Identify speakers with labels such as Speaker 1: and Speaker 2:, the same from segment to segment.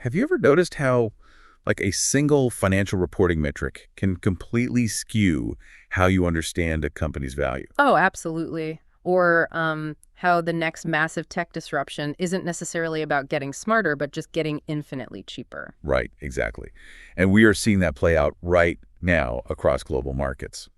Speaker 1: Have you ever noticed how, like, a single financial reporting metric can completely skew how you understand a company's value?
Speaker 2: Oh, absolutely. Or how the next massive tech disruption isn't necessarily about getting smarter, but just getting infinitely cheaper.
Speaker 1: Right, exactly. And we are seeing that play out right now across global markets.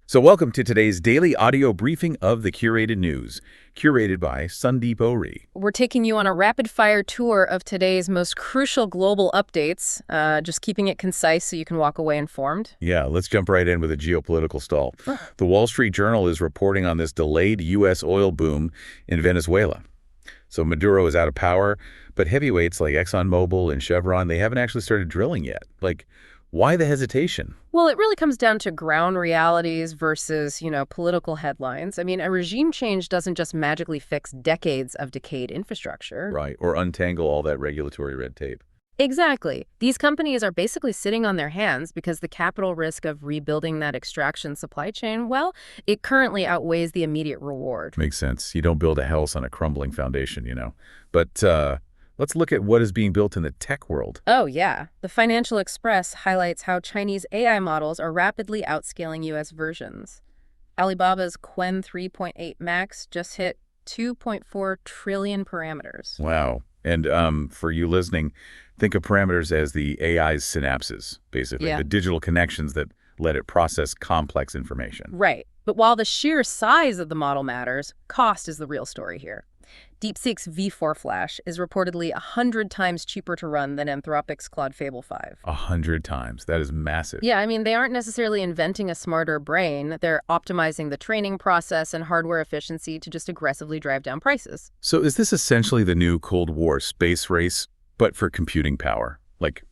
Speaker 1: So welcome to today's daily audio briefing of the Curated News, curated by Sandeep Ori.
Speaker 2: We're taking you on a rapid-fire tour of today's most crucial global updates, just keeping it concise so you can walk away informed.
Speaker 1: Yeah, let's jump right in with a geopolitical stall. The Wall Street Journal is reporting on this delayed U.S. oil boom in Venezuela. So Maduro is out of power, but heavyweights like ExxonMobil and Chevron, they haven't actually started drilling yet. Like, why the hesitation?
Speaker 2: Well, it really comes down to ground realities versus, political headlines. I mean, a regime change doesn't just magically fix decades of decayed infrastructure.
Speaker 1: Right, or untangle all that regulatory red tape.
Speaker 2: Exactly. These companies are basically sitting on their hands because the capital risk of rebuilding that extraction supply chain, well, it currently outweighs the immediate reward.
Speaker 1: Makes sense. You don't build a house on a crumbling foundation. But let's look at what is being built in the tech world.
Speaker 2: Oh, yeah. The Financial Express highlights how Chinese AI models are rapidly outscaling U.S. versions. Alibaba's Qwen 3.8 Max just hit 2.4 trillion parameters.
Speaker 1: Wow. And for you listening, think of parameters as the AI's synapses, basically,
Speaker 2: Yeah.
Speaker 1: the digital connections that let it process complex information.
Speaker 2: Right. But while the sheer size of the model matters, cost is the real story here. DeepSeek's V4 Flash is reportedly 100 times cheaper to run than Anthropic's Claude Fable 5.
Speaker 1: 100 times. That is massive.
Speaker 2: Yeah, I mean, they aren't necessarily inventing a smarter brain. They're optimizing the training process and hardware efficiency to just aggressively drive down prices.
Speaker 1: So is this essentially the new Cold War space race, but for computing power? Like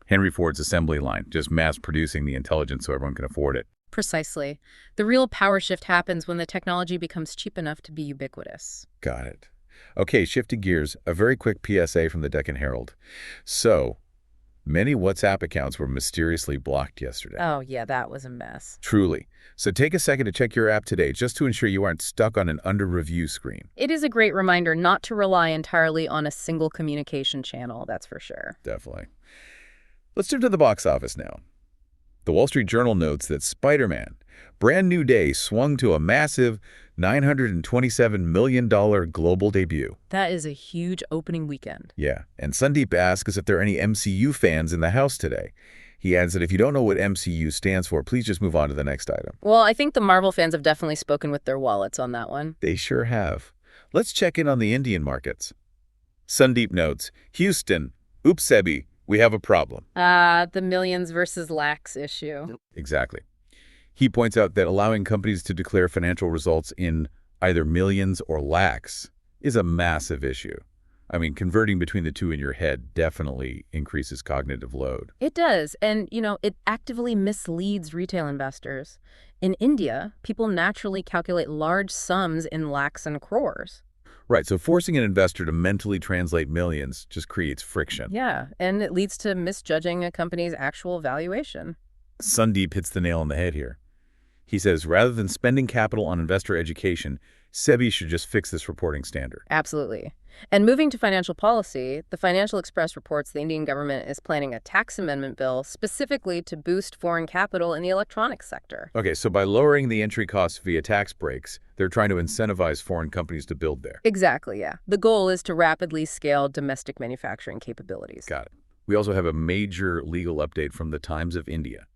Speaker 1: Henry Ford's assembly line, just mass producing the intelligence so everyone can afford it.
Speaker 2: Precisely. The real power shift happens when the technology becomes cheap enough to be ubiquitous.
Speaker 1: Got it. Okay, shifting gears, a very quick PSA from the Deccan Herald. So, many WhatsApp accounts were mysteriously blocked yesterday.
Speaker 2: Oh, yeah, that was a mess.
Speaker 1: Truly. So take a second to check your app today just to ensure you aren't stuck on an under-review screen.
Speaker 2: It is a great reminder not to rely entirely on a single communication channel, that's for sure.
Speaker 1: Definitely. Let's turn to the box office now. The Wall Street Journal notes that Spider-Man, Brand New Day swung to a massive $927 million global debut.
Speaker 2: That is a huge opening weekend.
Speaker 1: Yeah, and Sandeep asks if there are any MCU fans in the house today. He adds that if you don't know what MCU stands for, please just move on to the next item.
Speaker 2: Well, I think the Marvel fans have definitely spoken with their wallets on that one.
Speaker 1: They sure have. Let's check in on the Indian markets. Sandeep notes, Houston, oops, Sebi, we have a problem.
Speaker 2: The millions versus lakhs issue.
Speaker 1: Exactly. He points out that allowing companies to declare financial results in either millions or lakhs is a massive issue. I mean, converting between the two in your head definitely increases cognitive load.
Speaker 2: It does. And, it actively misleads retail investors. In India, people naturally calculate large sums in lakhs and crores.
Speaker 1: Right, so forcing an investor to mentally translate millions just creates friction.
Speaker 2: Yeah, and it leads to misjudging a company's actual valuation.
Speaker 1: Sandeep hits the nail on the head here. He says rather than spending capital on investor education, SEBI should just fix this reporting standard.
Speaker 2: Absolutely. And moving to financial policy, the Financial Express reports the Indian government is planning a tax amendment bill specifically to boost foreign capital in the electronics sector.
Speaker 1: Okay, so by lowering the entry costs via tax breaks, they're trying to incentivize foreign companies to build there.
Speaker 2: Exactly, yeah. The goal is to rapidly scale domestic manufacturing capabilities.
Speaker 1: Got it. We also have a major legal update from the Times of India.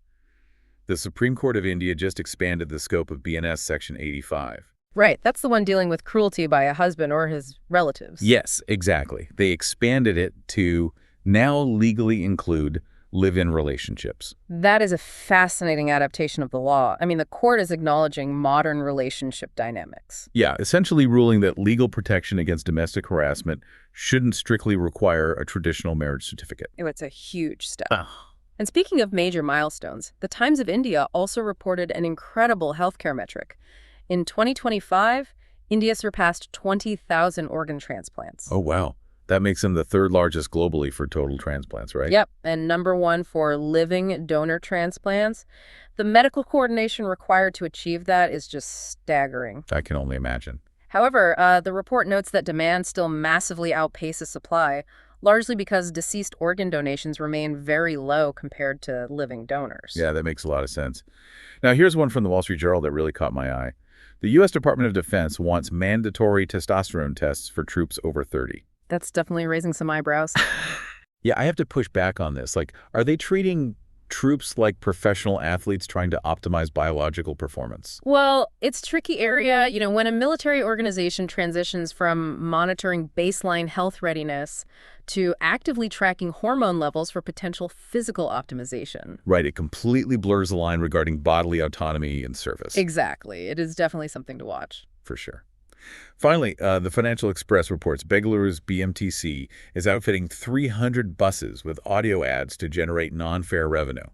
Speaker 1: The Supreme Court of India just expanded the scope of BNS Section 85.
Speaker 2: Right, that's the one dealing with cruelty by a husband or his relatives.
Speaker 1: Yes, exactly. They expanded it to now legally include live-in relationships.
Speaker 2: That is a fascinating adaptation of the law. I mean, the court is acknowledging modern relationship dynamics.
Speaker 1: Yeah, essentially ruling that legal protection against domestic harassment shouldn't strictly require a traditional marriage certificate.
Speaker 2: Oh, it's a huge step. And speaking of major milestones, the Times of India also reported an incredible healthcare metric. In 2025, India surpassed 20,000 organ transplants.
Speaker 1: Oh, wow. That makes them the third largest globally for total transplants, right?
Speaker 2: Yep, and #1 for living donor transplants. The medical coordination required to achieve that is just staggering.
Speaker 1: I can only imagine.
Speaker 2: However, the report notes that demand still massively outpaces supply, largely because deceased organ donations remain very low compared to living donors.
Speaker 1: Yeah, that makes a lot of sense. Now, here's one from the Wall Street Journal that really caught my eye. The U.S. Department of Defense wants mandatory testosterone tests for troops over 30.
Speaker 2: That's definitely raising some eyebrows.
Speaker 1: Yeah, I have to push back on this. Like, are they treating troops like professional athletes trying to optimize biological performance?
Speaker 2: Well, it's a tricky area. When a military organization transitions from monitoring baseline health readiness to actively tracking hormone levels for potential physical optimization.
Speaker 1: Right, it completely blurs the line regarding bodily autonomy and service.
Speaker 2: Exactly. It is definitely something to watch.
Speaker 1: For sure. Finally, the Financial Express reports Bengaluru's BMTC is outfitting 300 buses with audio ads to generate non-fare revenue.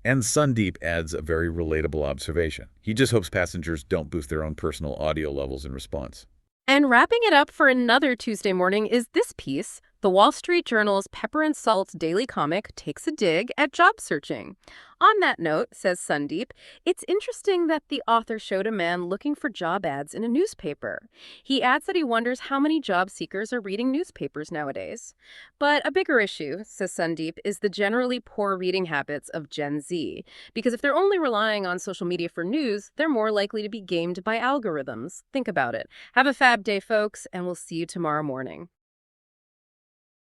Speaker 1: And Sundeep adds a very relatable observation. He just hopes passengers don't boost their own personal audio levels in response.
Speaker 2: And wrapping it up for another Tuesday morning is this piece. The Wall Street Journal's Pepper and Salt's daily comic takes a dig at job searching. On that note, says Sundeep, it's interesting that the author showed a man looking for job ads in a newspaper. He adds that he wonders how many job seekers are reading newspapers nowadays. But a bigger issue, says Sundeep, is the generally poor reading habits of Gen Z. Because if they're only relying on social media for news, they're more likely to be gamed by algorithms. Think about it. Have a fab day, folks, and we'll see you tomorrow morning.